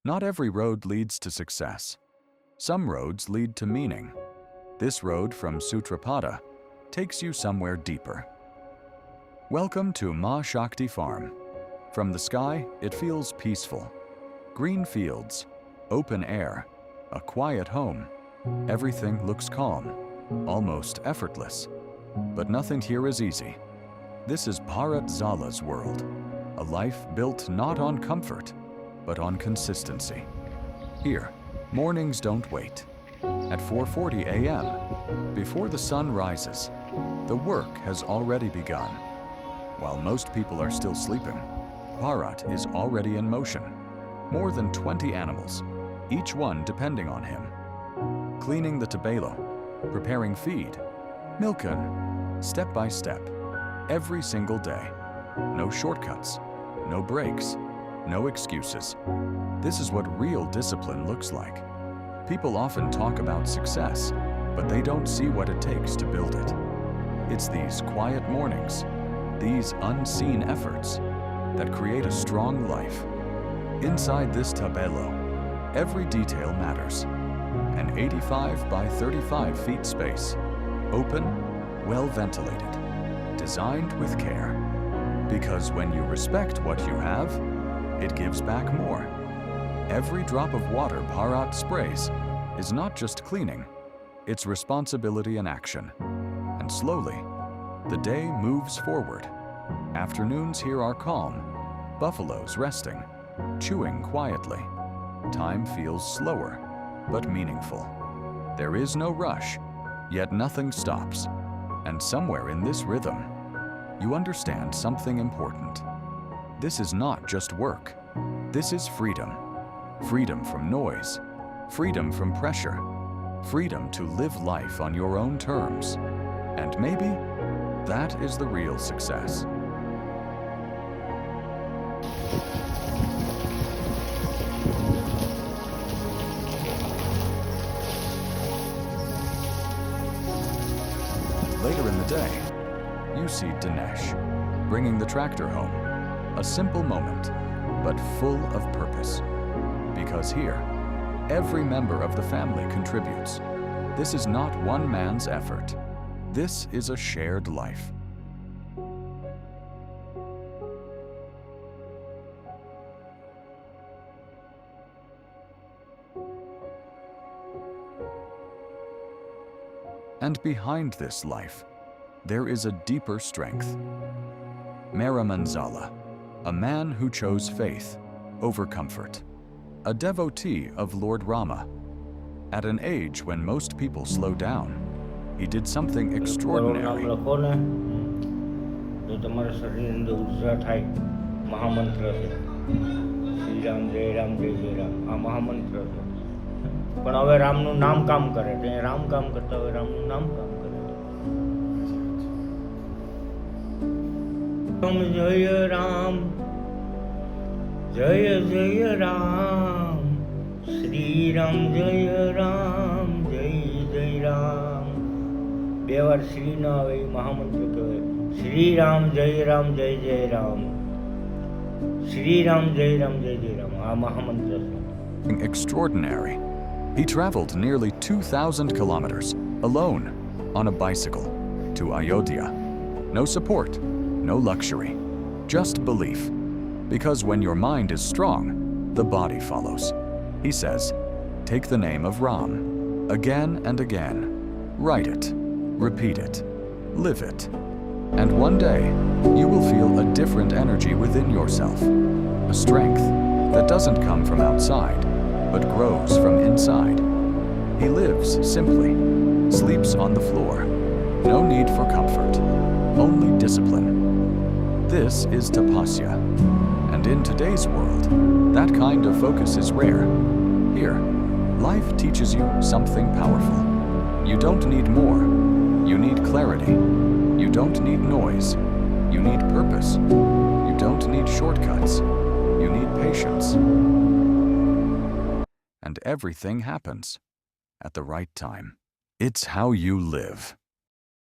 Not every road leads to success. Some roads lead to meaning. This road from Sutrapada takes you somewhere deeper. Welcome to Ma Shakti Farm. From the sky, it feels peaceful. Green fields, open air, a quiet home. Everything looks calm, almost effortless. But nothing here is easy. This is Bharat Zala's world, a life built not on comfort, but on consistency. Here, mornings don't wait. At 4:40 a.m., before the sun rises, the work has already begun. While most people are still sleeping, Bharat is already in motion. More than 20 animals, each one depending on him. Cleaning the tabelo, preparing feed, milking, step by step, every single day. No shortcuts, no breaks, no excuses. This is what real discipline looks like. People often talk about success, but they don't see what it takes to build it. It's these quiet mornings, these unseen efforts, that create a strong life. Inside this tabelo, every detail matters. An 85 by 35 feet space, open, well ventilated, designed with care. Because when you respect what you have, it gives back more. Every drop of water Bharat sprays is not just cleaning, it's responsibility in action. And slowly, the day moves forward. Afternoons here are calm, buffaloes resting, chewing quietly. Time feels slower, but meaningful. There is no rush, yet nothing stops. And somewhere in this rhythm, you understand something important. This is not just work. This is freedom. Freedom from noise, freedom from pressure, freedom to live life on your own terms. And maybe that is the real success. Later in the day, you see Dinesh bringing the tractor home. A simple moment, but full of purpose. Because here, every member of the family contributes. This is not one man's effort. This is a shared life. And behind this life, there is a deeper strength. Ma Zala, a man who chose faith over comfort. A devotee of Lord Rama. At an age when most people slow down, he did something extraordinary. પણ હવે રામનું નામ કામ કરે તો એ રામ કામ કરતા હોય રામનું નામ કામ કરે રામ જય રામ જય જય રામ શ્રી રામ જય રામ જય જય રામ બે વાર શ્રી ન આવે એ મહામંત્ર કહેવાય શ્રી રામ જય જય રામ શ્રી રામ જય જય રામ આ મહામંત્ર છે. Extraordinary. He traveled nearly 2,000 kilometers alone on a bicycle to Ayodhya. No support, no luxury, just belief. Because when your mind is strong, the body follows. He says, take the name of Ram again and again. Write it, repeat it, live it. And one day, you will feel a different energy within yourself, a strength that doesn't come from outside, but grows from inside. He lives simply, sleeps on the floor. No need for comfort, only discipline. This is tapasya. And in today's world, that kind of focus is rare. Here, life teaches you something powerful. You don't need more. You need clarity. You don't need noise. You need purpose. You don't need shortcuts. You need patience. And everything happens at the right time. It's how you live.